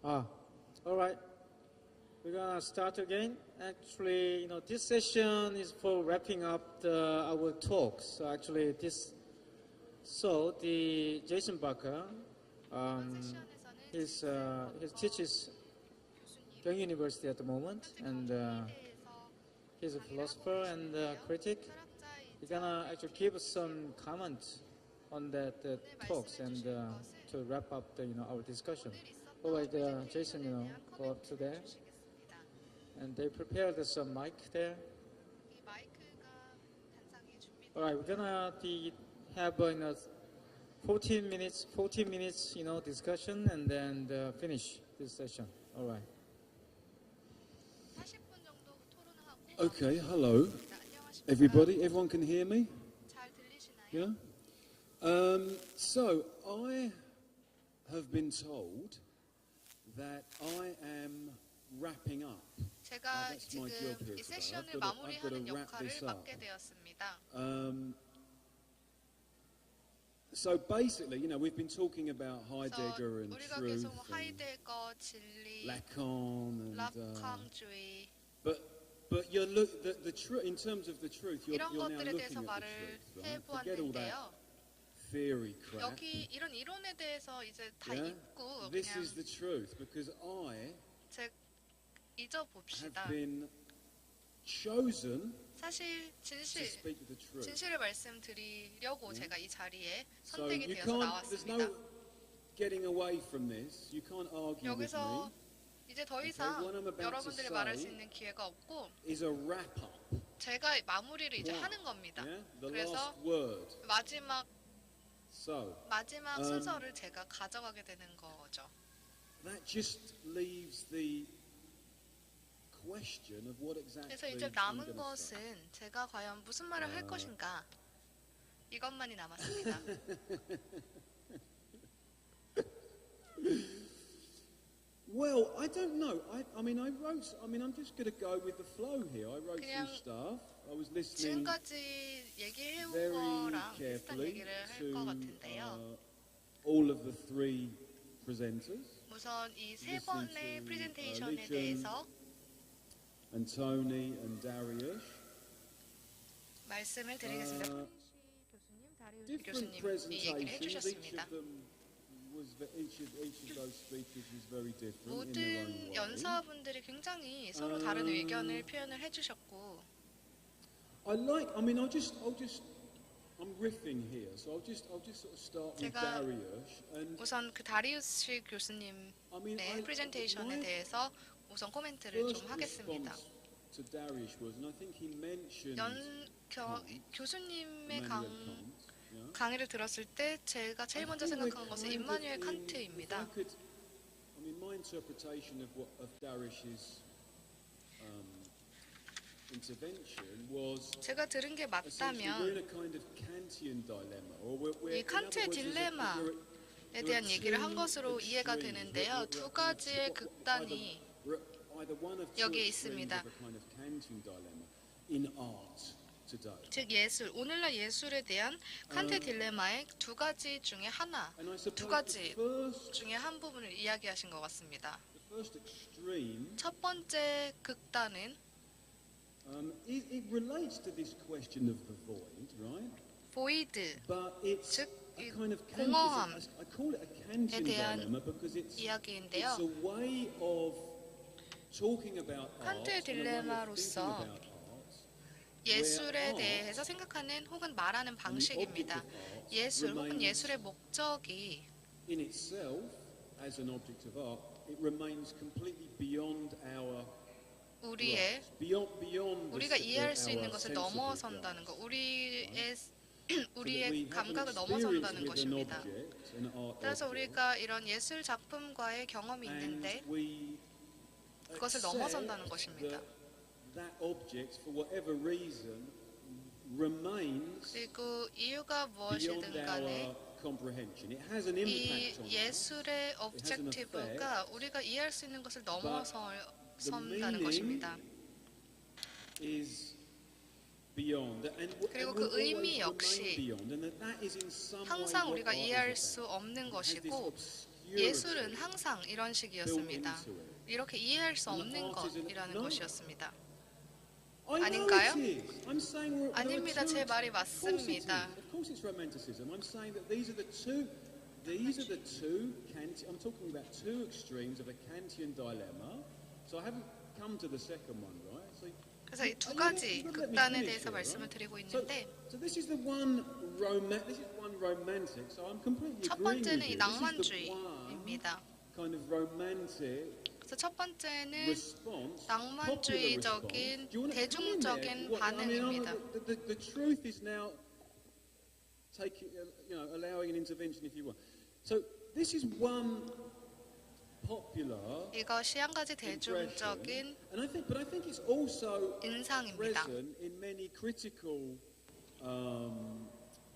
Ah, all right. We're gonna start again. Actually, this session is for wrapping up our talks. So actually, the Jason Barker, he teaches Kyung University at the moment, and he's a philosopher and critic. He's gonna actually give us some comments on that talks and to wrap up our discussion. All right, Jason, go up to there. And they prepared some mic there. All right, we're gonna have 14 minutes, discussion, and then finish this session. All right. Okay, hello, everybody. Everyone can hear me? Yeah? So, I have been told that I am wrapping up. 제가 지금 이 세션을 마무리하는 역할을 맡게 되었습니다. So basically, we've been talking about Heidegger and 우리가 truth 계속 하이데거, 진리, Lacan and 라칸주의 but in terms of the truth, you're 이런 now 것들에 looking 대해서 at 말을 the truth, right? Forget all that 해보았는데요. theory crap. 여기 이런 이론에 대해서 이제 다 Yeah? 잊고 This 그냥 is the truth because I 잊어봅시다. have been chosen 사실 to speak the truth. 진실을 말씀드리려고 제가 이 자리에 So 선택이 you 되어서 can't. There's 나왔습니다. no getting away from this. You can't argue with 여기서 me. 이제 더 이상 what I'm about to 여러분들이 말할 수 say 있는 기회가 없고 Is a wrap up. 제가 마무리를 이제 Yeah. 하는 겁니다. Yeah? The 그래서 last word. 마지막 So 순서를 제가 가져가게 되는 거죠. that just leaves the question of what exactly 그래서 이제 I'm 남은 going to say. 것은 제가 과연 무슨 말을 할 것인가 이것만이 남았습니다. Well, I don't know. I'm just going to go with the flow here. I wrote some stuff. I was listening 지금까지 얘기해온 very 거랑 비슷한 carefully 얘기를 할 것 같은데요. all of the three presenters, 우선 이 세 listening 번의 to, 프레젠테이션에 Lee 대해서 and Tony and Darius. 말씀을 드리겠습니다. 교수님, 다리우스 Different 교수님 이 얘기를 presentations. 해주셨습니다. Each of those speakers was very different in their own 모든 way. 연사분들이 굉장히 서로 다른 의견을 표현을 해주셨고, I'm riffing here, so I'll just sort of start with 제가 Darius. And 우선 그 다리우스 교수님의 프레젠테이션에 대해서 우선 코멘트를 좀 하겠습니다. To Darius was, and I think he mentioned 교수님의 Immanuel Kant. Yeah? 강의를 들었을 때 제가 제일 먼저 생각한 것은 임마누엘 칸트입니다. My interpretation of Darius's intervention was 제가 들은 게 essentially we're 맞다면 in a kind of Kantian dilemma, or we're 이 칸트의 딜레마에 대한 얘기를 한 것으로 이해가 되는데요. 두 가지의 극단이 여기에 있습니다. In art today. 즉 예술, 오늘날 예술에 대한 칸트의 딜레마의 두 가지 중에 한 부분을 이야기하신 것 같습니다. The first extreme, 첫 번째 극단은 it relates to this question of the void, right? 보이드, But it's 즉 a kind of 공허함 I call it a Kantian 대한 dilemma because it's 이야기인데요. a way of talking about art, 칸트의 and a way of 딜레마로서 thinking about art, 예술에 대해서 생각하는 혹은 말하는 방식입니다. 예술 혹은 예술의 목적이 in itself, as an object of art, it remains completely beyond our 우리의 beyond 우리가 the, 이해할 수 있는 our 것을 sensible 넘어선다는 것, grasp. 우리의 감각을 넘어선다는 것입니다. 따라서 우리가 이런 예술 작품과의 경험이 있는데 그것을 넘어선다는 것입니다. That object, for whatever reason, remains 그리고 이유가 beyond 무엇이든 간에 our comprehension. It has an 이 impact on us. 예술의 objective가 우리가 이해할 수 있는 것을 넘어선다는 것입니다. Is beyond. 그리고 그 의미 역시 항상 우리가 이해할 수 없는 것이고 예술은 항상 이런 식이었습니다. built into it. 이렇게 이해할 수 And the 없는 art is in- 것이라는 no. 것이었습니다. I know 아닌가요? it is. I'm saying there are 아닙니다. two- 제 말이 Of course it is. 맞습니다. Of course it's romanticism. I'm saying that these are the two I'm talking about two extremes of a Kantian dilemma. So I haven't come to the second one, right? So 그래서 이 두 가지 극단에 대해서 말씀을 드리고 있는데 So this is the one romantic. So I'm completely 첫 agreeing with 번째는 이 you. This is the one 낭만주의입니다. kind of romantic 그래서 첫 번째는 response, 낭만주의적인 대중적인 반응입니다. The truth is now allowing an intervention if you want. So this is one popular 이것이 한 가지 impression, 대중적인 and I think it's also 인상입니다. present in many critical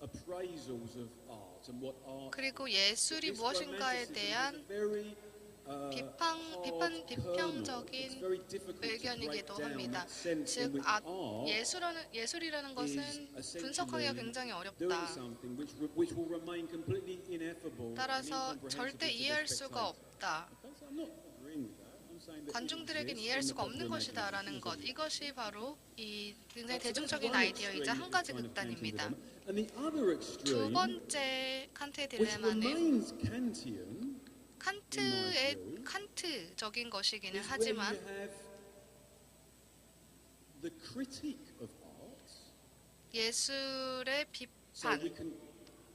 appraisals of art and what art. 그리고 예술이 This 무엇인가에 romanticism 대한 is a very, 비판적인 It's very difficult to break 의견이기도 down 합니다. that sense in 즉, which art 예술이라는 것은 분석하기가 굉장히 doing 어렵다. something which will remain completely ineffable. 따라서 and 절대 incomprehensible to the 이해할 수가 spectator. 없다. Okay, so I'm not agreeing with that. I'm saying that it 관중들에겐 exists 이해할 in the 수가 없는 popular 것이다라는 것. imagination. 이것이 바로 이 굉장히 So that's 대중적인 one 아이디어이자 extreme 한 가지 kind of Kantian 극단입니다. dilemma. And the other 두 extreme, 번째 칸트의 which 딜레마는 remains Kantian, 칸트적인 것이기는 is when 하지만 you have the critique of art. 예술의 So 비판,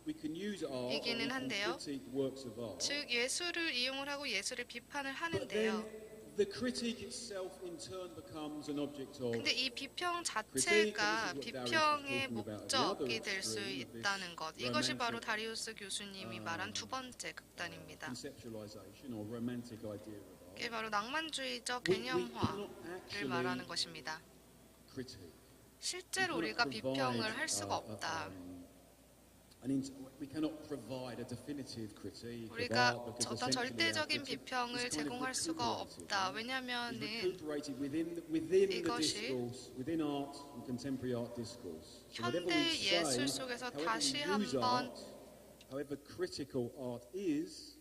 we can use art 이기는 and 한데요. critique works of art. 즉 예술을 이용을 하고 예술을 비판을 But then 하는데요. the critique itself in turn becomes an object of 근데 이 비평 critique, 자체가 and this is what Darius was 비평의 talking about, the 목적이 other 될 수 extreme of 있다는 것. this 이것이 바로 romantic, 다리우스 교수님이 말한 두 번째 극단입니다. conceptualization or romantic idea of art. 이게 바로 낭만주의적 We cannot 개념화를 actually 말하는 것입니다. critique. 실제로 We 우리가 cannot 비평을 provide, 할 수가 없다. we cannot provide a definitive critique of 우리가 art because 어떤 essentially our 절대적인 critique 비평을 is kind of 제공할 수가 recuperative. 없다. It's 왜냐하면은 recuperated within the 이것이 discourse, within art and contemporary art discourse. So whatever 현대 we say, 예술 속에서 however 다시 we use 한번 art, however critical art is,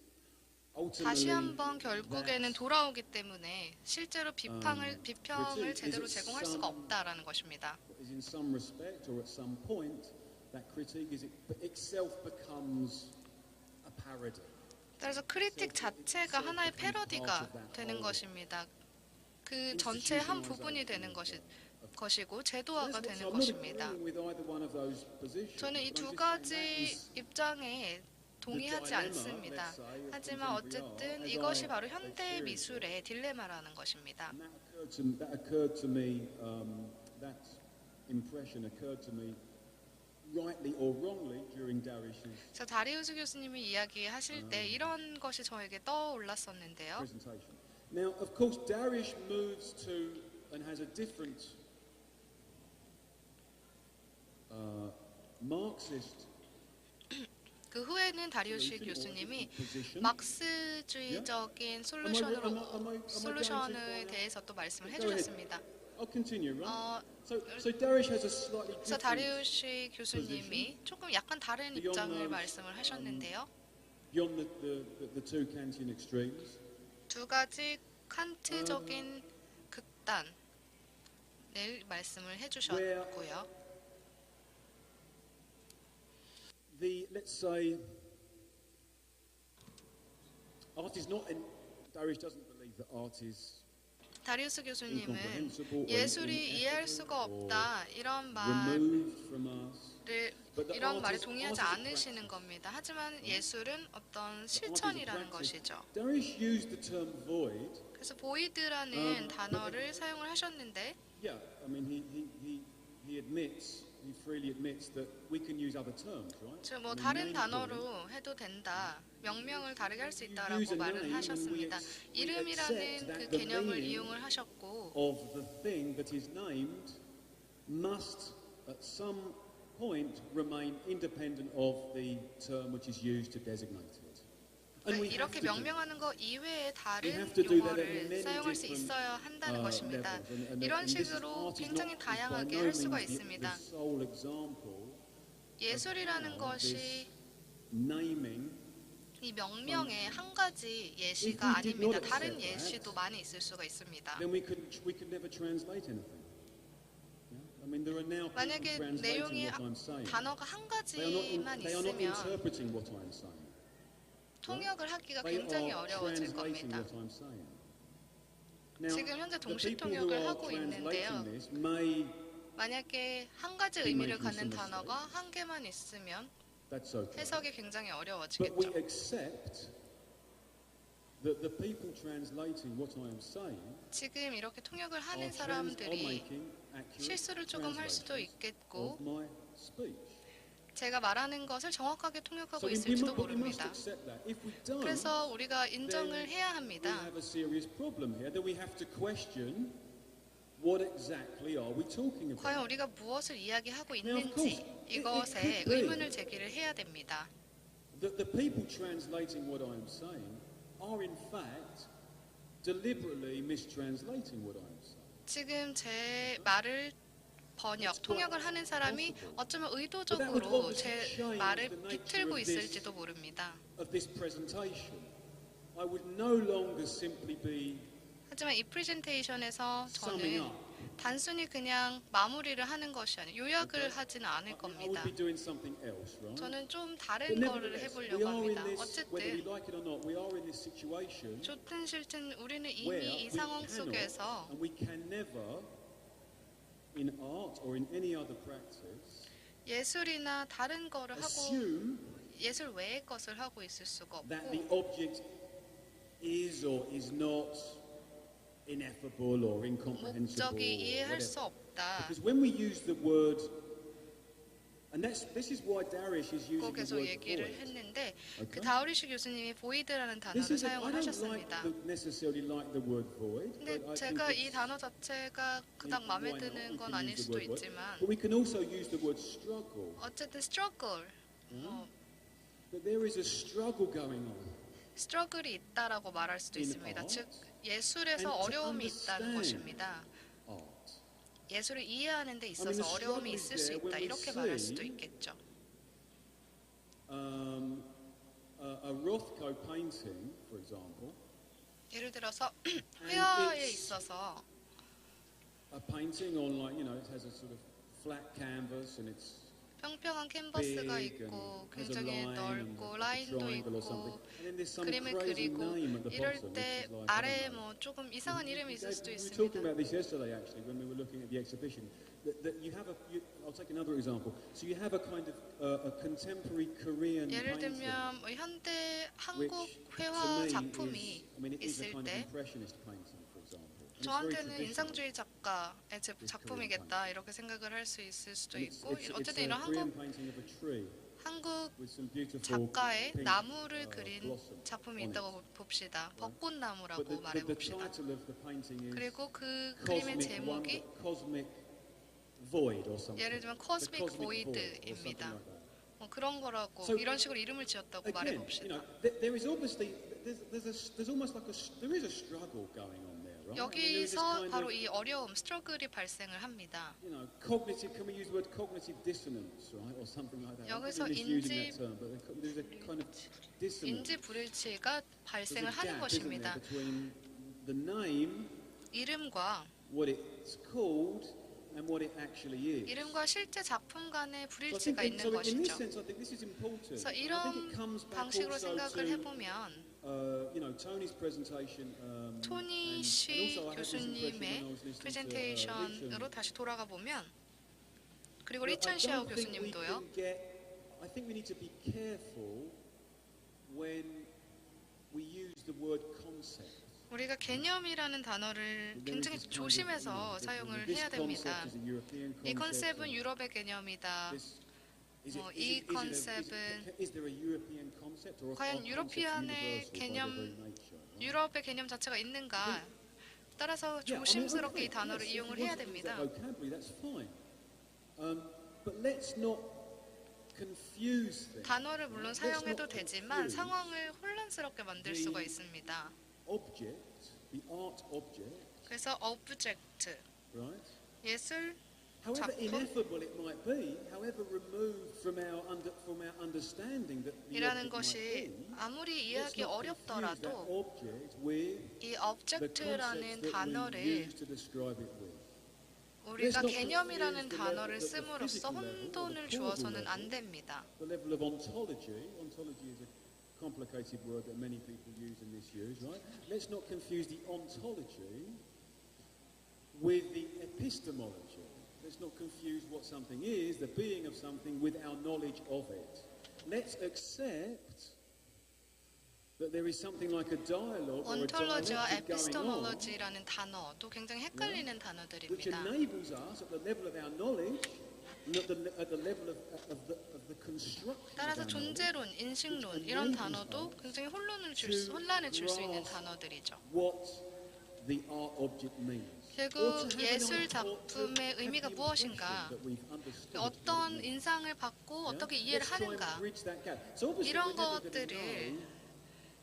다시 ultimately 한번 결국에는 that 돌아오기 때문에 실제로 비평을 critique 제대로 is 제공할 수가 없다라는 것입니다. is in some respect or at some point that critique is itself becomes a parody. 그래서 크리틱 자체가 하나의 패러디가 되는 것입니다. 그 전체 한 부분이 되는 것이고 제도화가 So 되는 I'm not 것입니다. agreeing with either one of those positions, 저는 이 but I'm 두 just saying 가지 that is 입장에 동의하지 dilemma, 않습니다. let's say, of 하지만 contemporary 어쨌든 art, as 이것이 I 바로 현대 experienced 미술의 딜레마라는 것입니다. And that occurred to me, that impression occurred to me rightly or wrongly during Darish's 저 다리우스 교수님이 이야기하실 때 이런 것이 저에게 떠올랐었는데요. presentation. Now, of course, Darish moves to and has a different Marxist 그 후에는 다리우스 교수님이 position. 막스주의적인 솔루션에 대해서 또 말씀을 해주셨습니다. I'll continue, right? 어, So Darish has a slightly 그래서 different 다리우스 교수님이 조금 약간 다른 입장을 말씀을 하셨는데요. beyond the two Kantian extremes. 두 가지 칸트적인 극단을 말씀을 해주셨고요. Let's say art is not Darish doesn't believe that art is 다리우스 교수님은 incomprehensible or 예술이 이해할 수가 없다 이런 removed from us. 이런 말에 동의하지 않으시는 겁니다. 하지만 예술은 어떤 실천이라는 것이죠. Darish used the term void. 그래서 보이드라는 단어를 사용을 하셨는데, Yeah, I mean he freely admits that we can use other terms, right? 즉 뭐 I mean, 다른 name 단어로 해도 된다, 명명을 다르게 할 수 있다라고 말을 하셨습니다. 이름이라는 그 개념을 이용을 하셨고, of the thing that is named must at some point remain independent of the term which is used to designate it. And we have 이렇게 to do 명명하는 것 이외에 다른 have to do that at 용어를 many 사용할 수 different, 있어야 한다는 것입니다. levels. And 이런 this 식으로 art is 굉장히 not by 다양하게 no 할 수가 means 있습니다. the sole example 예술이라는 of 것이 this naming 이 명명에 한 가지 예시가 아닙니다. 다른 예시도 많이 있을 수가 있습니다. then we could never translate anything. I mean, there are now people 만약에 내용이 translating what I'm saying. 단어가 한 They are 가지만 not 있으면 interpreting what I'm saying. 통역을 하기가 They 굉장히 are 어려워질 translating 겁니다. what I'm saying. Now, 지금 현재 the 동시 people who 통역을 are 하고 있는데요. translating this may 만약에 한 가지 의미를 갖는 단어가 한 개만 있으면 that's okay. 해석이 굉장히 But we 어려워지겠죠. accept that the people translating what I am saying 지금 이렇게 통역을 are 하는 사람들이 making accurate 실수를 조금 할 수도 translations 있겠고 of my speech. 제가 말하는 것을 정확하게 So 통역하고 we 있을지도 must 모릅니다. accept that. If we don't, 그래서 우리가 인정을 해야 we 합니다. have a serious problem here. That we have to question what exactly are we talking about? 과연 우리가 무엇을 이야기하고 Now, of course, 있는지 it 이것에 could be 의문을 제기를 해야 됩니다. That the people translating what I am saying are in fact deliberately mistranslating what I am saying. 지금 제 말을 통역을 하는 사람이 어쩌면 의도적으로 제 말을 비틀고 있을지도 모릅니다. Of this presentation, I would no longer simply be 하지만 이 프레젠테이션에서 summing 저는 up. 단순히 그냥 마무리를 하는 것이 아니라 요약을 하지는 않을 I would 겁니다. be doing something else, right? 저는 좀 But 다른 거를 nevertheless, we 해보려고 are in 합니다. this, whether we 어쨌든 like it or not, we are in this situation 좋든 싫든 우리는 where 이미 이 we 상황 cannot 속에서 and we can never, in art or in any other practice, 예술이나 다른 거를 하고 assume 예술 외의 것을 하고 있을 수가 that the 없고 object is or is not ineffable or incomprehensible. 목적이 or 이해할 whatever. 수 없다. Because when we use the word, and this is why Darish is using 고 the 계속 word 얘기를 void. 했는데 그 Okay? 다우리시 교수님이 보이드라는 This 단어를 is I 사용을 don't 하셨습니다. necessarily like the word void. 근데 but I 제가 think 이 it's- 단어 자체가 그닥 마음에 why not? 드는 We 건 can 아닐 use the 수도 word void. 있지만 But we can also use the word struggle. 어쨌든 struggle, That there is a struggle going on. struggle이 있다라고 말할 수도 In 있습니다. art 즉 예술에서 and to 어려움이 있다는 understand 것입니다. Art. 예술을 이해하는 데 I mean, 있어서 the 어려움이 struggle 있을 is 수 there 있다 when we 이렇게 말할 수도 see 있겠죠. A Rothko painting, for example, 예를 들어서 it's- 회화에 있어서 a painting on like it has a sort of flat canvas and it's 평평한 캔버스가 big 있고 and has a 굉장히 line and 넓고 a 라인도 triangle or 있고 something. And then there's some 그림을 crazy 그리고 name at the 이럴 bottom. 때 which is like, I 아래에 don't know. 뭐 조금 이상한 이름이 있을 수도 We were talking 있습니다. about this yesterday, actually, when we were looking at the exhibition. That you have I'll take another example. So you have a kind of a contemporary Korean 예를 painting, 들면 뭐 현대 한국 which to 회화 me 작품이 is, I mean, it is a 있을 kind of 때 impressionist painting, for example. And it's very 저한테는 traditional. 인상주의 작가의 작품이겠다 이렇게 생각을 할 수 있을 수도 And it's 있고 a 어쨌든 이런 Korean 한국 painting of a tree with some beautiful 작가의 pink, 나무를 그린 blossom 작품이 on it. 있다고 봅시다. But 벚꽃나무라고 the 말해봅시다. title of the painting is 그리고 그 그림의 제목이 Cosmic Void or something. 예를 들면 The Cosmic Void or something Void입니다. like that. 뭐 그런 거라고 So, 이런 식으로 이름을 지었다고 Again, 말해봅시다. there is obviously there's almost like there is a struggle going on there, right? I mean, there is this 여기서 kind 바로 of, 이 어려움, 스트러글이 발생을 합니다. cognitive. Can we use the word cognitive dissonance, right, or something like that? 여기서 I'm misusing 인지- that term, but there's a kind of dissonance. 인지 불일치가 There's 발생을 a 하는 gap, isn't there, 것입니다. between the name, 이름과 what it's called, and what it actually is. 이름과 실제 작품 간의 So I 불일치가 think, 있는 so in this 것이죠. sense, I think this is important. 그래서 I think 이런 it comes back 방식으로 also 생각을 to 해보면 Tony's presentation. 토니 and 씨 also I had this impression when I 교수님의 was listening to, 프레젠테이션으로 Richard. 다시 돌아가 보면 그리고 But I 리천 시아오 don't think we 교수님도요. can get. I think we need to be careful when we use the word concept. 우리가 개념이라는 단어를 There is 굉장히 this kind of, 조심해서 사용을 this 해야 됩니다. concept is a European 이 concept, 컨셉은 and 유럽의 개념이다. this- is 뭐 it- 이 is it 컨셉은 is there a European concept or 과연 are concepts 유러피안의 universal by 개념, their very nature, right? 유럽의 개념 자체가 있는가? 따라서 Yeah, I mean, 조심스럽게 okay, 이 단어를 yes, if 이용을 you 해야 want to use 됩니다. that vocabulary, that's fine. But let's not confuse things. 단어를 물론 Let's 사용해도 not 되지만 confuse 상황을 혼란스럽게 만들 the 수가 있습니다. object, the art object, 그래서 object, right, 예술, However 작품? ineffable it might be, however removed from our understanding that the 이라는 object might 것이 be, 아무리 let's 이해하기 not confuse that 어렵더라도 object with 이 the object라는 concepts that we 단어를 use to describe it with. 우리가 Let's not 개념이라는 confuse the 단어를 level, the 씀으로써 physical level, or the 혼돈을 causal 주어서는 level, 안 됩니다. the level of ontology. Ontology is a complicated word that many people use and misuse, right? Let's not confuse the ontology with the epistemology. Let's not confuse what something is, the being of something, with our knowledge of it. Let's accept that there is something like a dialogue or a 온톨로지와 dialectic going on, 에피스테몰로지라는 단어도 굉장히 헷갈리는 which 단어들입니다. enables us, at the level of our knowledge, and at the level of the construction of 따라서 our knowledge, 존재론, 인식론 이런 단어도 굉장히 혼란을 줄 수 있는 단어들이죠. what the art object means. 결국 예술 작품의 의미가 무엇인가, 어떤 인상을 받고 어떻게 이해를 하는가, 이런 것들을,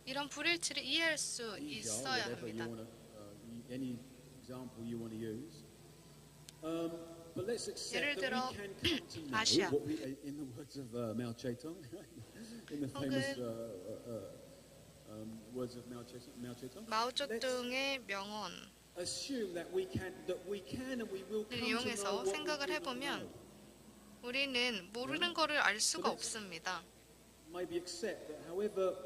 이런 불일치를 이해할 수 있어야 합니다. Any example you want to use. But let's 예를 accept that 들어, we can come to know 아시아. what we, in the words of Mao Zedong, in the famous words of Mao Zedong. 마오쩌둥의 명언을 Assume that we can and we will come to know 이용해서 what we 생각을 do not 해보면 know. 우리는 모르는 거를 알 수가 없습니다. Maybe accept that however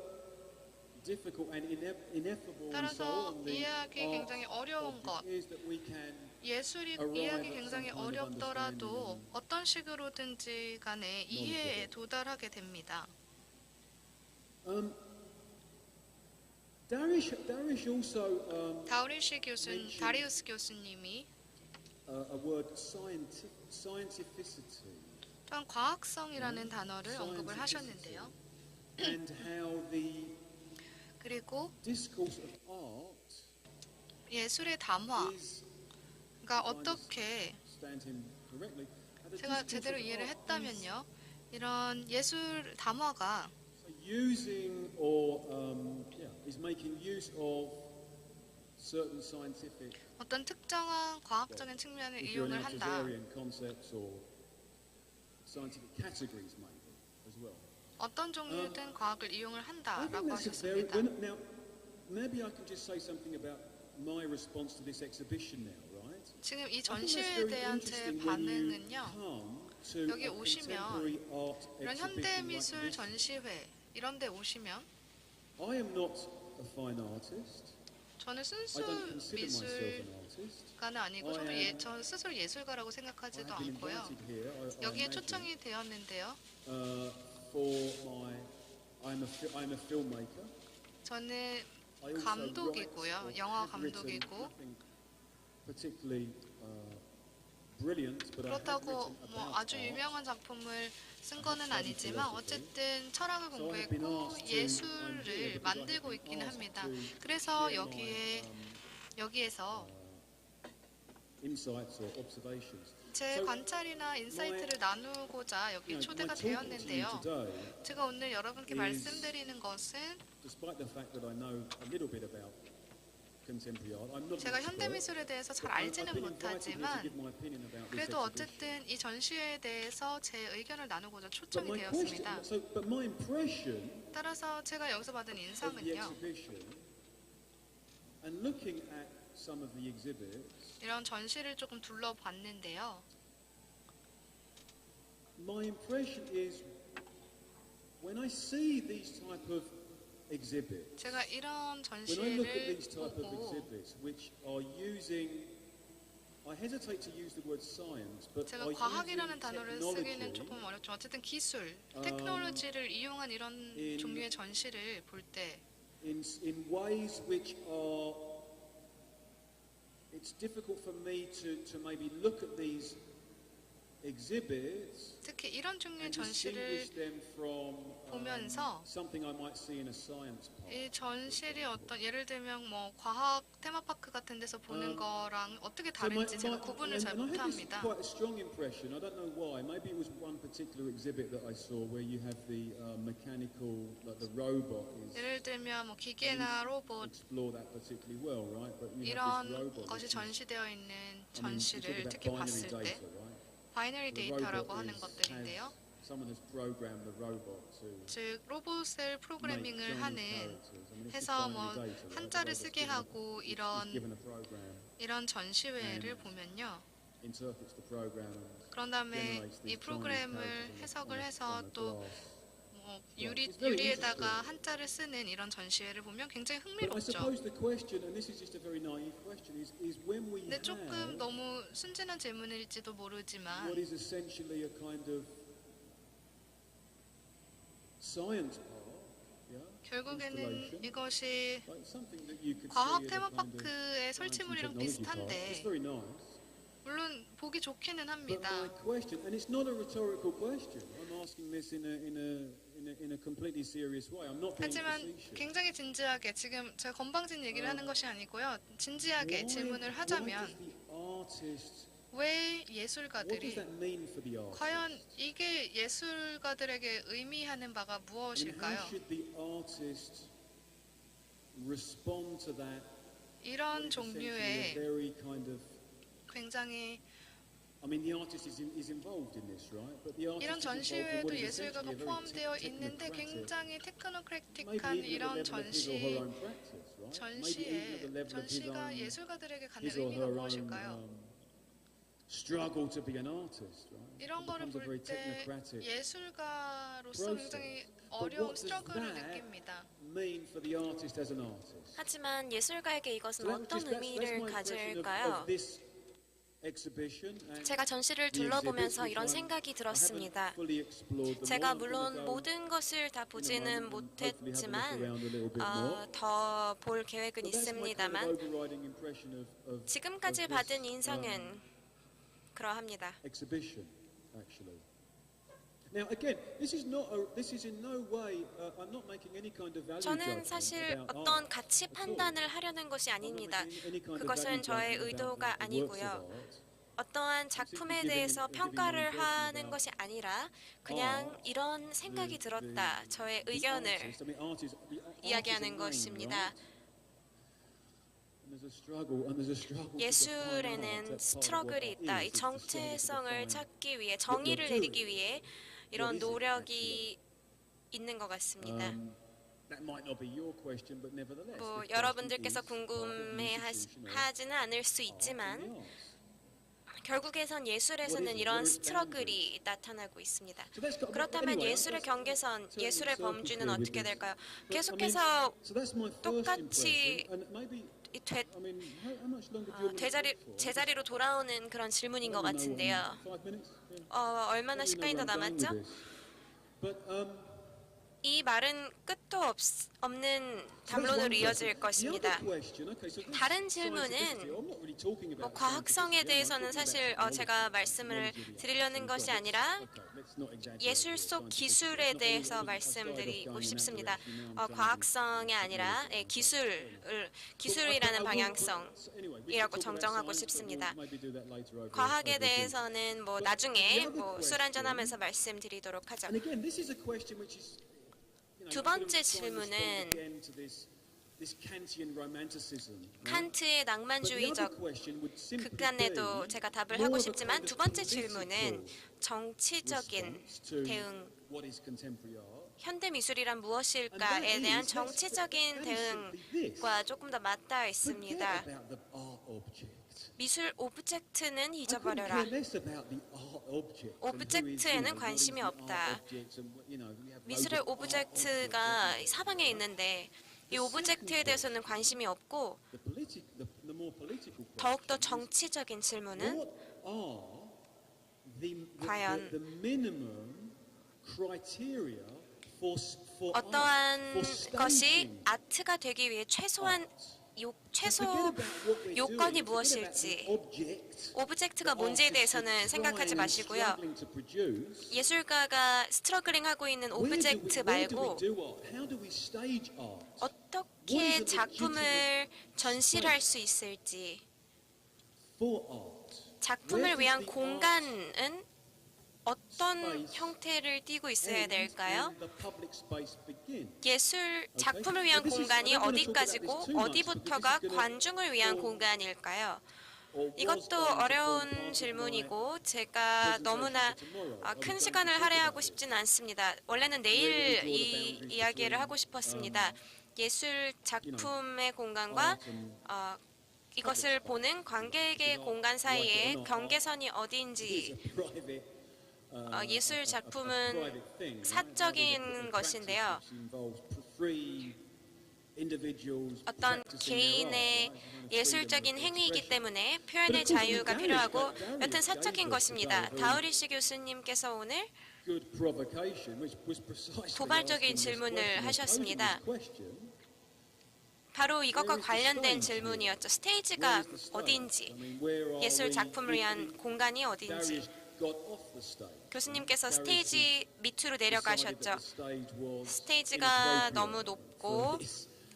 difficult and ineffable and so 따라서 on the 이해하기 art 굉장히 어려운 것, is that we can 예술이 이해하기 굉장히 어렵더라도 어떤 식으로든지 간에 이해에 도달하게 됩니다. Darius also 다리우스 교수님이 a word scientificity 또한 과학성이라는 단어를 언급을 하셨는데요. and how the 그리고 discourse of art 예술의 담화가 is 어떻게, stand him correctly. 제가 제대로 이해를 했다면요, 이런 예술 담화가 Using or is making use of certain scientific, 어떤 특정한 과학적인 측면을 if you're 이용을 an 한다, Artesarian concepts or scientific categories maybe as well. 어떤 종류든 과학을 이용을 I think 한다라고 that's a very 하셨습니다. now maybe I can just say something about my response to this exhibition now, right? 지금 이 I think that's 전시회에 very 대한 제 interesting when you 반응은요, come to 여기 a 오시면 contemporary art 이런 exhibition 현대미술 like this. 전시회 이런 데 오시면 I am not a fine artist. 저는 순수 I don't consider myself an 미술가는 artist. 아니고 저 스스로 예술가라고 I 생각하지도 have been 않고요. invited here. I 여기에 imagine, 초청이 되었는데요. I'm a filmmaker. 저는 I also 감독이고요. write or 영화 have written 감독이고, nothing particularly brilliant, but I have 그렇다고 written 뭐 about 아주 art. 유명한 작품을 쓴 거는 아니지만 어쨌든 철학을 So I've been 공부했고 asked to- I'm here 예술을 because I have 만들고 been 있기는 asked 합니다. to 그래서 share 여기에서 insights or observations. 제 So 관찰이나 인사이트를 나누고자 여기 초대가 my talking to you 되었는데요. today, 제가 오늘 여러분께 is- 말씀드리는 것은 despite the fact that I know a little bit about contemporary art, I'm not an 제가 expert. 현대미술에 대해서 잘 I've 알지는 been invited here to 못하지만 give my opinion about this 그래도 exhibition. 어쨌든 이 전시회에 대해서 제 의견을 나누고자 But 초청이 my question, 되었습니다. but my impression 따라서 제가 여기서 받은 of the 인상은요, exhibition and looking at some of the exhibits, 이런 전시를 조금 둘러봤는데요. my impression is when I see these type of exhibits, 제가 이런 when I look at 전시를 these type of 보고 exhibits which are using, I hesitate to use the word science, but 제가 are 과학이라는 using 단어를 쓰기는 technology 조금 어렵죠. 어쨌든 기술, 테크놀로지를 이용한 이런 in- 종류의 전시를 볼 때 in ways which are, it's difficult for me to maybe look at these exhibits 특히 이런 종류의 and 전시를 distinguish them from 보면서 something I might see in a science park. 이 전시를 어떤 예를 들면 뭐 과학 테마파크 같은 데서 보는 거랑 어떻게 다른지 제가 구분을 잘 and I had this 못합니다. quite a strong impression. I don't know why. Maybe it was one particular exhibit that I saw where you have the mechanical, like the robot is. 예를 들면 뭐 기계나 로봇 Explore that particularly well, right? But you have this 이런 robot. 것이 which is- 전시되어 있는 I mean, you talk 전시를 about 특히 binary 봤을 때 data, right? 바이너리 The 데이터라고 robot 하는 has 것들인데요. someone has programmed the robot to 즉 로봇을 make 프로그래밍을 Chinese 하는 characters. I mean, it's just 해서 binary 뭐 data, right? The 한자를 robot's 쓰게 하고 is given 이런 a program, 전시회를 보면요. interprets the program, and 그런 다음에 generates 이 these 프로그램을 Chinese 해석을 characters 해서 on a 또 glass. 뭐 It's very 유리에다가 interesting. 한자를 쓰는 이런 전시회를 보면 굉장히 But I 흥미롭죠. suppose the question, and this is just a very naive question, is when we 근데 조금 have 너무 순진한 질문일지도 모르지만 what is essentially a kind of science part, yeah, 결국에는 installation, 이것이 like something that you could 과학 see as a kind of 테마파크의 science and 설치물이랑 technology part. It's 비슷한데 very nice. 물론 보기 좋기는 But 합니다. my question, and it's not a rhetorical question. I'm asking this in a completely serious way. I'm not being 하지만 facetious. 굉장히 진지하게 지금 제가 건방진 얘기를 하는 것이 아니고요. 진지하게 질문을 Why 하자면 does the artist, 왜 what does 예술가들이 that mean for the artist? 과연 이게 예술가들에게 의미하는 바가 And 무엇일까요? how should the artist respond to that? 이런 What is essentially a 종류의 very kind of, 굉장히 I mean, the artist is involved in this, right? But the artist 이런 is involved in 전시회에도 what is 예술가가 essentially a very 포함되어 있는데 technocratic, 굉장히 maybe 테크노크래틱한 even at the 이런 level of his or her own practice, right? Maybe even at the level of his 전시가 own, 예술가들에게 갖는 his or 의미가 her own 무엇일까요? struggle to be an artist, right? 이런 It 거를 becomes a very 볼 때 technocratic 예술가로서 process. 굉장히 But 어려운 what does 스트러글을 that 느낍니다. mean for the artist as an artist? 하지만 예술가에게 이것은 So 어떤 that's 의미를 my impression 가질까요? of this exhibition and 제가 전시를 the 둘러보면서 exhibits, 이런 which 생각이 I haven't 들었습니다. fully explored them 제가 all. I'm gonna 물론 go, 모든 것을 다 보지는 못했지만 around a little bit more. 더 볼 계획은 But that's my kind of 있습니다만 overriding impression of 지금까지 this, 받은 인상은 그러합니다. exhibition, actually. Now, again, this is in no way. I'm not making any kind of value 저는 judgment 사실 about 어떤 art 가치 at all. 판단을 하려는 것이 I'm not 아닙니다. making any kind of 그것은 value 저의 judgment 의도가 about the works of 아니고요. art. 어떠한 작품에 대해서 평가를 하는 것이 아니라 그냥 이런 생각이 들었다. 저의 의견을 이야기하는 것입니다. 예술에는 스트러글이 있다. 이 정체성을 찾기 위해 정의를 내리기 위해 이런 노력이 있는 것 같습니다. 뭐 여러분들께서 궁금해하지는 않을 수 있지만 결국에선 예술에서는 이런 스트러글이 나타나고 있습니다. 그렇다면 예술의 경계선, 예술의 범주는 어떻게 될까요? 계속해서 똑같이 제자리로 돌아오는 그런 질문인 것 같은데요. 얼마나 시간이 더 남았죠? 이 말은 끝도 없는 담론으로 이어질 것입니다. 다른 질문은 뭐 과학성에 대해서는 사실 제가 말씀을 드리려는 것이 아니라 예술 속 기술에 대해서 말씀드리고 싶습니다. 과학성이 아니라 기술이라는 방향성이라고 정정하고 싶습니다. 과학에 대해서는 뭐 나중에 술 한잔하면서 말씀드리도록 하죠. 두 번째 질문은 칸트의 낭만주의적 극단에도 제가 답을 하고 싶지만 두 번째 질문은 정치적인 대응, 현대 미술이란 무엇일까에 대한 정치적인 대응과 조금 더 맞닿아 있습니다. 미술 오브젝트는 잊어버려라. 오브젝트에는 관심이 없다. 미술의 오브젝트가 사방에 있는데 이 오브젝트에 대해서는 관심이 없고 더욱더 정치적인 질문은 과연 어떠한 것이 아트가 되기 위해 최소 요건이 무엇일지, 오브젝트가 뭔지에 대해서는 생각하지 마시고요. 예술가가 스트러글링하고 있는 오브젝트 말고 어떻게 작품을 전시할 수 있을지, 작품을 위한 공간은 어떤 형태를 띠고 있어야 될까요? 예술 작품을 위한 공간이 어디까지고 어디부터가 관중을 위한 공간일까요? 이것도 어려운 질문이고 제가 너무나 큰 시간을 할애하고 싶지는 않습니다. 원래는 내일 이 이야기를 하고 싶었습니다. 예술 작품의 공간과 이것을 보는 관객의 공간 사이의 경계선이 어디인지. 예술 작품은 사적인 것인데요. 어떤 개인의 예술적인 행위이기 때문에 표현의 자유가 필요하고 여튼 사적인 것입니다. 다우리시 교수님께서 오늘 도발적인 질문을 하셨습니다. 바로 이것과 관련된 질문이었죠. 스테이지가 어디인지, 예술 작품을 위한 공간이 어디인지. 교수님께서 스테이지 밑으로 내려가셨죠. 스테이지가 너무 높고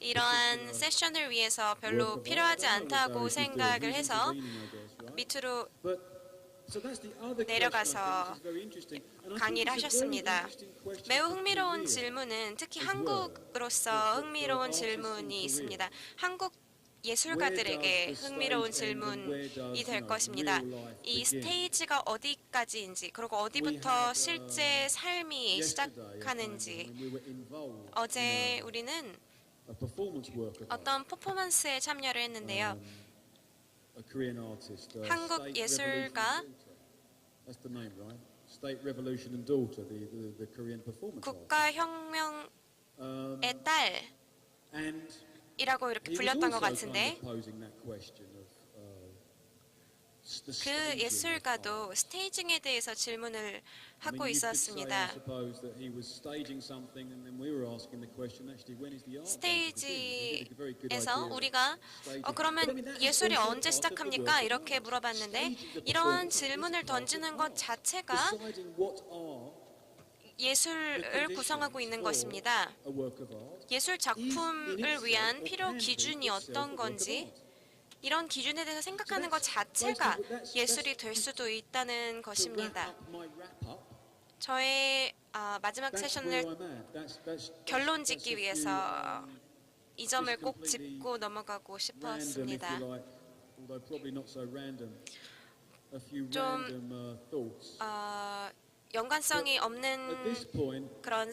이러한 세션을 위해서 별로 필요하지 않다고 생각을 해서 밑으로 내려가서 강의를 하셨습니다. 매우 흥미로운 질문은 특히 한국으로서 흥미로운 질문이 있습니다. 한국 예술가들에게 흥미로운 질문이 될 것입니다. 이 스테이지가 어디까지인지 그리고 어디부터 실제 삶이 시작하는지. 어제 우리는 어떤 퍼포먼스에 참여를 했는데요. 한국 예술가 국가혁명의 딸이라고 이렇게 불렸던 것 같은데 그 예술가도 스테이징에 대해서 질문을 하고 있었습니다. 스테이지에서 우리가 그러면 예술이 언제 시작합니까? 이렇게 물어봤는데 이러한 질문을 던지는 것 자체가 예술을 구성하고 있는 것입니다. 예술 작품을 위한 필요 기준이 어떤 건지 이런 기준에 대해서 생각하는 것 자체가 예술이 될 수도 있다는 것입니다. 저의 마지막 세션을 결론 짓기 위해서 이 점을 꼭 짚고 넘어가고 싶었습니다. 좀 연관성이 없는 그런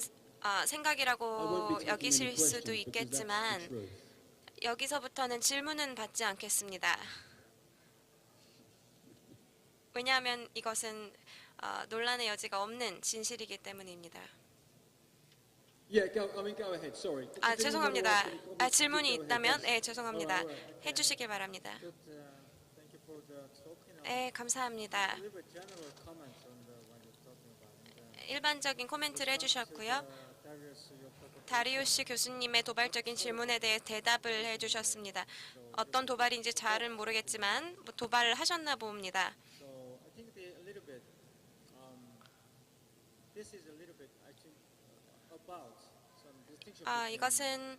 생각이라고 여기실 수도 있겠지만 여기서부터는 질문은 받지 않겠습니다. 왜냐하면 이것은 논란의 여지가 없는 진실이기 때문입니다. 죄송합니다. 질문이 있다면 죄송합니다. 해주시기 바랍니다. 감사합니다. 일반적인 코멘트를 해주셨고요. 다리우시 교수님의 도발적인 질문에 대해 대답을 해주셨습니다. 어떤 도발인지 잘은 모르겠지만 도발을 하셨나 봅니다. 이것은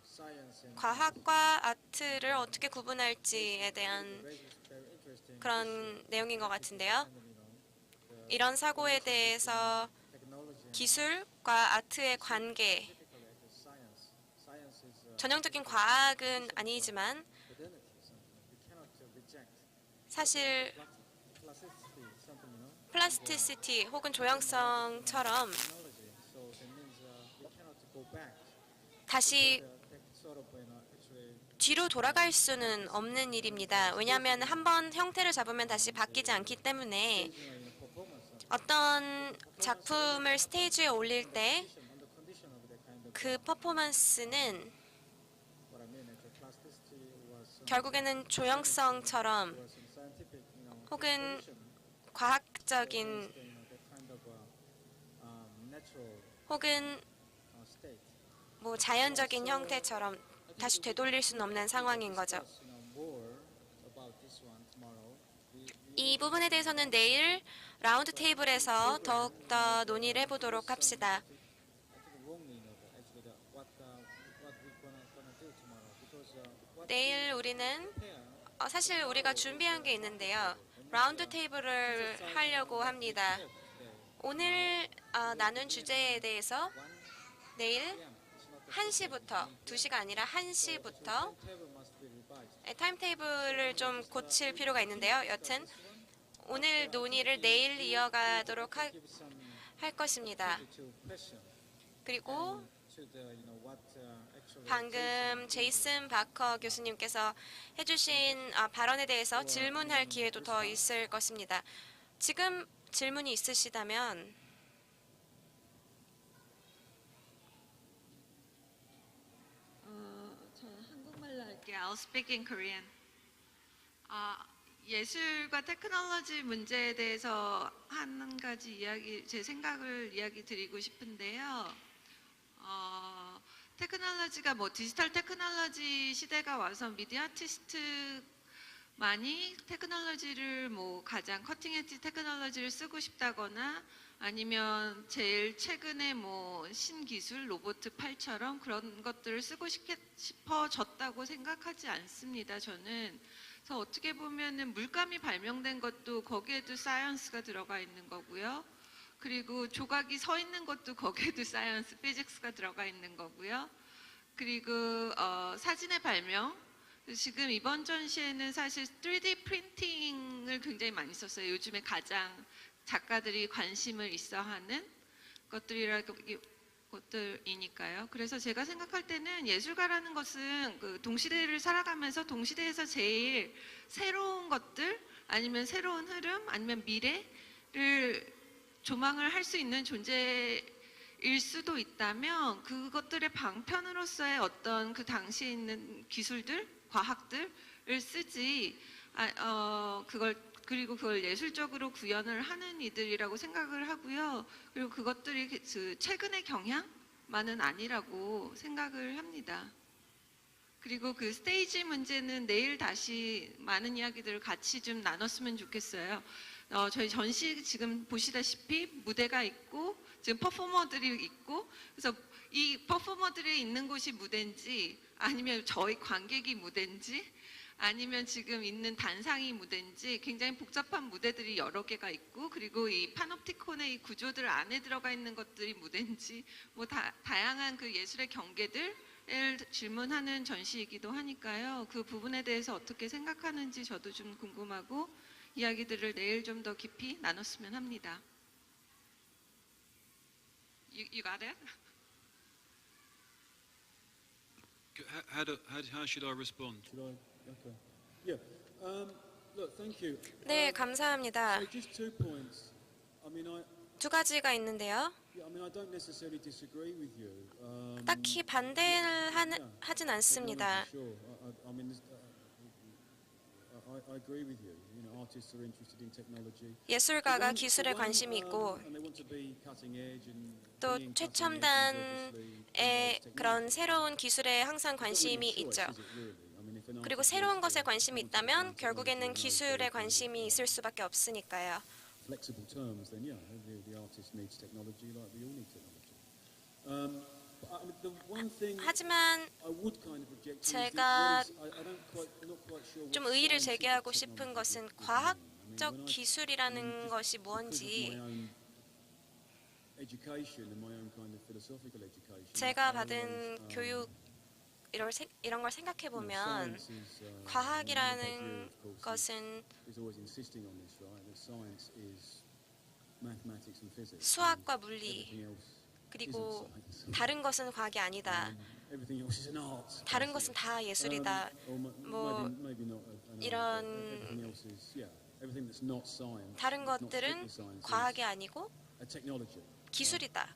과학과 아트를 어떻게 구분할지에 대한 그런 내용인 것 같은데요. 이런 사고에 대해서 기술과 아트의 관계, 전형적인 과학은 아니지만 사실 플라스티시티 혹은 조형성처럼 다시 뒤로 돌아갈 수는 없는 일입니다. 왜냐하면 한번 형태를 잡으면 다시 바뀌지 않기 때문에 어떤 작품을 스테이지에 올릴 때 그 퍼포먼스는 결국에는 조형성처럼 혹은 과학적인 혹은 자연적인 형태처럼 다시 되돌릴 수는 없는 상황인 거죠. 이 부분에 대해서는 내일 라운드 테이블에서 더욱더 논의를 해보도록 합시다. 내일 우리는 사실 우리가 준비한 게 있는데요. 라운드 테이블을 하려고 합니다. 오늘 나눈 주제에 대해서 내일 1시부터 2시가 아니라 1시부터 타임테이블을 좀 고칠 필요가 있는데요. 여튼 오늘 논의를 내일 이어가도록 할 것입니다. 그리고 방금 제이슨 바커 교수님께서 해주신 발언에 대해서 질문할 기회도 더 있을 것입니다. 지금 질문이 있으시다면 저는 한국말로 할게요. I'll speak in Korean. 예술과 테크놀로지 문제에 대해서 한 가지 제 생각을 이야기 드리고 싶은데요. 테크놀로지가 디지털 테크놀로지 시대가 와서 미디어 아티스트만이 테크놀로지를 가장 커팅 엣지 테크놀로지를 쓰고 싶다거나 아니면 제일 최근에 신기술 로봇 팔처럼 그런 것들을 쓰고 싶어졌다고 생각하지 않습니다. 저는. 그래서 어떻게 보면은 물감이 발명된 것도 거기에도 사이언스가 들어가 있는 거고요. 그리고 조각이 서 있는 것도 거기에도 사이언스, 피직스가 들어가 있는 거고요. 그리고 사진의 발명. 지금 이번 전시회는 사실 3D 프린팅을 굉장히 많이 썼어요. 요즘에 가장 작가들이 관심을 있어 하는 것들이니까요. 그래서 제가 생각할 때는 예술가라는 것은 그 동시대를 살아가면서 동시대에서 제일 새로운 것들 아니면 새로운 흐름 아니면 미래를 조망을 할 수 있는 존재일 수도 있다면 그것들의 방편으로서의 어떤 그 당시에 있는 기술들, 과학들을 쓰지 그리고 그걸 예술적으로 구현을 하는 이들이라고 생각을 하고요. 그리고 그것들이 최근의 경향만은 아니라고 생각을 합니다. 그리고 그 스테이지 문제는 내일 다시 많은 이야기들을 같이 좀 나눴으면 좋겠어요. 저희 전시 지금 보시다시피 무대가 있고 지금 퍼포머들이 있고 그래서 이 퍼포머들이 있는 곳이 무대인지 아니면 저희 관객이 무대인지 아니면 지금 있는 단상이 무대인지 굉장히 복잡한 무대들이 여러 개가 있고 그리고 이 파놉티콘의 이 구조들 안에 들어가 있는 것들이 무대인지 다양한 그 예술의 경계들을 질문하는 전시이기도 하니까요. 그 부분에 대해서 어떻게 생각하는지 저도 좀 궁금하고 이야기들을 내일 좀 더 깊이 나눴으면 합니다. You got it? How should I respond? Should I? Okay. Yeah. Look, thank you. 네, 감사합니다. So just 2 points. 두 가지가 있는데요. I don't necessarily disagree with you. 딱히 반대를 하진 않습니다. Sure. I agree with you. Artists are interested in technology. 예술가가 기술에 관심이 있고 And they want to be cutting edge and 또 being cutting edge is 최첨단의 obviously 그런 새로운 기술에 항상 관심이 있죠. 그리고 새로운 것에 관심이 있다면 결국에는 기술에 관심이 있을 수밖에 없으니까요. flexible terms, then yeah, the artist needs technology like we all need technology. The one thing 하지만 I would kind of object to 제가 is I don't not quite sure what 좀 의의를 science 제기하고 is 싶은 technology 것은 is. 과학적 기술이라는 것이 Because of 뭔지 my own education and my own kind of philosophical education, 제가 I 받은 always, 교육 이런 걸 생각해 보면 science is, 과학이라는 of course, 것은 is always insisting on this, right? That science is mathematics and physics. 수학과 and 물리 everything else 그리고 isn't science. 다른 것은 과학이 아니다. Everything else is an art. 다른 것은 다 예술이다. Or 뭐 maybe not an 이런 art, but everything else is, yeah, everything that's not science. 다른 not 것들은 strictly science, 과학이 is 아니고 a technology. 기술이다.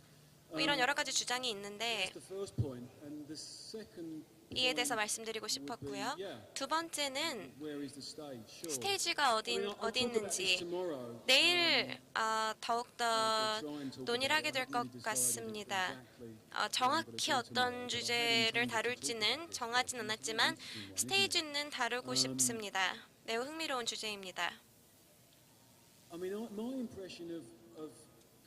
뭐 이런 여러 가지 주장이 있는데 That's the first point, and the second 이에 대해서 point 말씀드리고 would be, 싶었고요. yeah, 두 번째는 where is the stage? Sure. 스테이지가 I mean, I'll 어디 talk about this 있는지 tomorrow. 내일 더욱더 I'll try and talk 논의를 하게 about 될 it. I 것 haven't really 같습니다. decided exactly 정확히 what I'm 어떤 gonna do tomorrow, but I 주제를 have intended to talk 다룰지는 about this. 정하진 않았지만 It's very interesting one, isn't it? 스테이지는 다루고 싶습니다. 매우 흥미로운 주제입니다. I mean, my impression of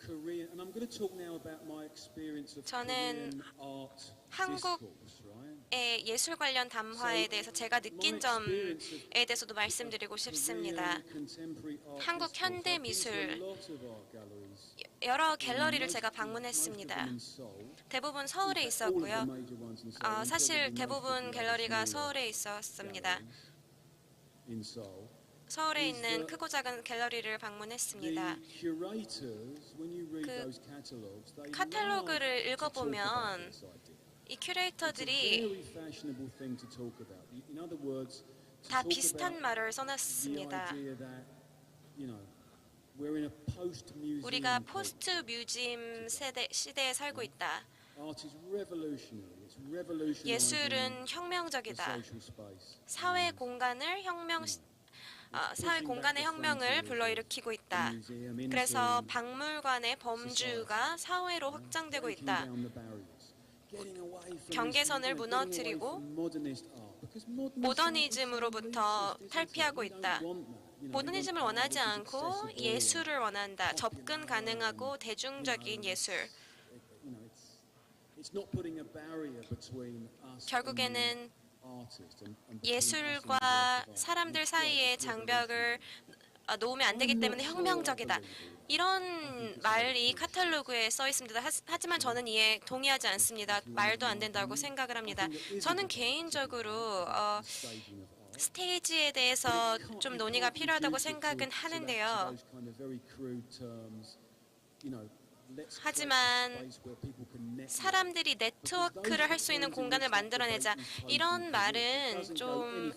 Korean, and I'm going to talk now about my experience of 저는 Korean art 한국 discourse, right? 예술 관련 담화에 대해서 제가 느낀 점에 대해서도 말씀드리고 싶습니다. Korean contemporary art 한국 discourse, 현대 I've been to 미술 a lot of art galleries 여러 갤러리를 제가 방문했습니다. 대부분 서울에 있었고요. 사실 대부분 갤러리가 서울에 있었습니다. 서울에 있는 크고 작은 갤러리를 방문했습니다. 카탈로그를 읽어보면 이 큐레이터들이 다 비슷한 말을 써놨습니다. 우리가 포스트 뮤지엄 시대에 살고 있다. 예술은 혁명적이다. 사회 공간의 혁명을 불러일으키고 있다. 그래서 박물관의 범주가 사회로 확장되고 있다. 경계선을 무너뜨리고 모더니즘으로부터 탈피하고 있다. 모더니즘을 원하지 않고 예술을 원한다. 접근 가능하고 대중적인 예술. 결국에는 예술과 사람들 사이의 장벽을 놓으면 안 되기 때문에 혁명적이다. 이런 말이 카탈로그에 써 있습니다. 하지만 저는 이에 동의하지 않습니다. 말도 안 된다고 생각을 합니다. 저는 개인적으로 스테이지에 대해서 좀 논의가 필요하다고 생각은 하는데요. 하지만 사람들이 네트워크를 할 수 있는 공간을 만들어내자, 이런 말은 좀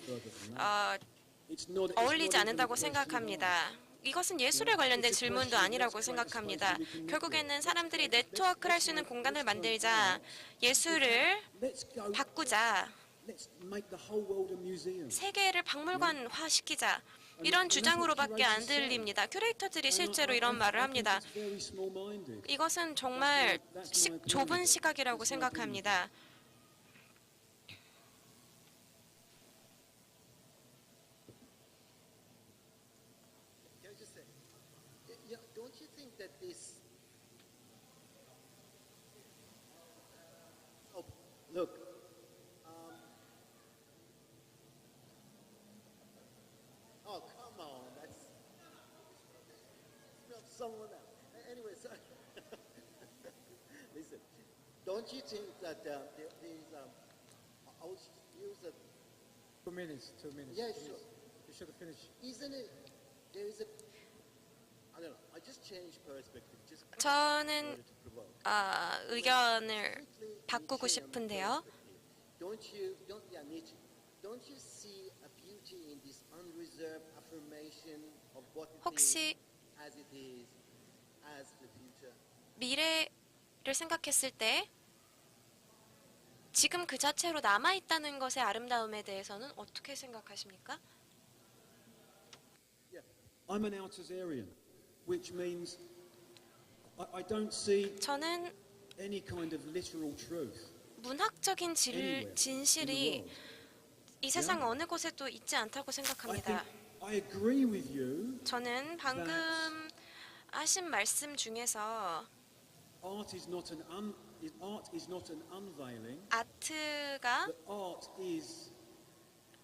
어울리지 않는다고 생각합니다. 이것은 예술에 관련된 질문도 아니라고 생각합니다. 결국에는 사람들이 네트워크를 할 수 있는 공간을 만들자, 예술을 바꾸자, 세계를 박물관화시키자, 이런 주장으로밖에 안 들립니다. 큐레이터들이 실제로 이런 말을 합니다. 이것은 정말 좁은 시각이라고 생각합니다. Someone else. Anyway, so listen. Don't you think that there's I would use a 2 minutes. 2 minutes. yeah, please. sure. You should finish. Isn't it? There is a. I don't know. I just changed perspective. Just 저는 to provoke. 의견을 바꾸고 싶은데요. Don't you see a beauty in this unreserved affirmation of what it 혹시 is as it is, as the future? 미래를 생각했을 때 지금 그 자체로 남아있다는 것의 아름다움에 대해서는 어떻게 생각하십니까? I'm an Althusserian, which means I don't see 저는 any kind of literal truth. 문학적인 진실이 이 세상 어느 곳에도 있지 않다고 생각합니다. I agree with you. 저는 방금 하신 말씀 중에서 Art is not an unveiling. 아트가 But art is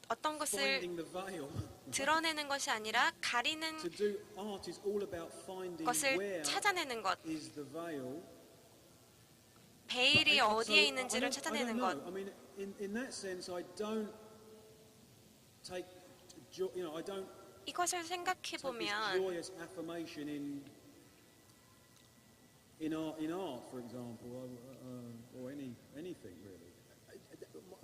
어떤 것을 finding the veil. 드러내는 것이 아니라 가리는 To do art is all about finding 것을 where 찾아내는 것, is the veil. 베일이 어디에 있는지를 I 찾아내는 don't 것. know. I mean, in that sense, I don't take, I don't 이것을 생각해 take this 보면 joyous affirmation in art, for example, or anything really.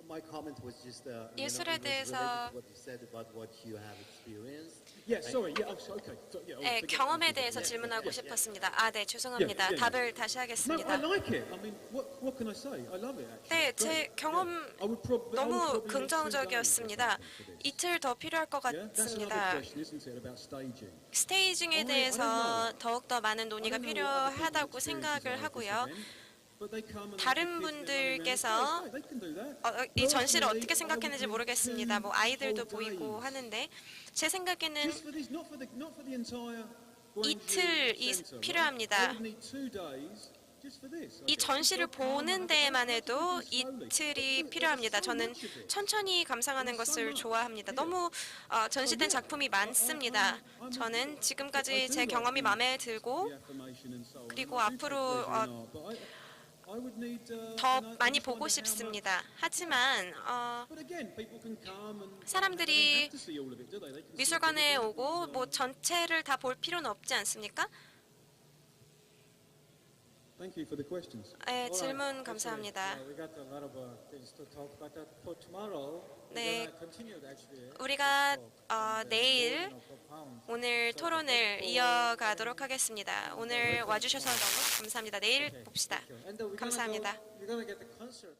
My comment was just 예술에 it was 대해서 related to what you said about what you have experienced. Yeah, sorry. Yeah, okay. 네, 경험에 대해서 질문하고 싶었습니다. 네, 죄송합니다. 답을 다시 No, I 하겠습니다. like it. I mean, what can I say? I love it actually. 네, 제 경험 너무 긍정적이었습니다. 이틀 더 필요할 것 Yeah, that's another 같습니다. question, isn't it, about staging? 스테이징에 대해서 더욱더 많은 논의가 필요하다고 생각을 하고요. 다른 분들께서 이 전시를 어떻게 생각했는지 모르겠습니다. 뭐 아이들도 보이고 하는데 제 생각에는 이틀이 필요합니다. Just for this. 이 Okay. 전시를 보는 데에만 해도 이틀이 필요합니다. 저는 천천히 감상하는 것을 좋아합니다. 너무 전시된 작품이 많습니다. 저는 지금까지 제 경험이 마음에 들고 그리고 앞으로 더 많이 보고 싶습니다. 하지만 사람들이 미술관에 오고 뭐 전체를 다 볼 필요는 없지 않습니까? Thank you for the questions. 네, 질문 감사합니다. We got a lot of things to talk about that for tomorrow. 네, We're gonna continue actually. 우리가 내일 오늘 토론을 이어가도록 하겠습니다. 오늘 와주셔서 너무 감사합니다. 내일 봅시다. And we're 감사합니다. gonna get the concert.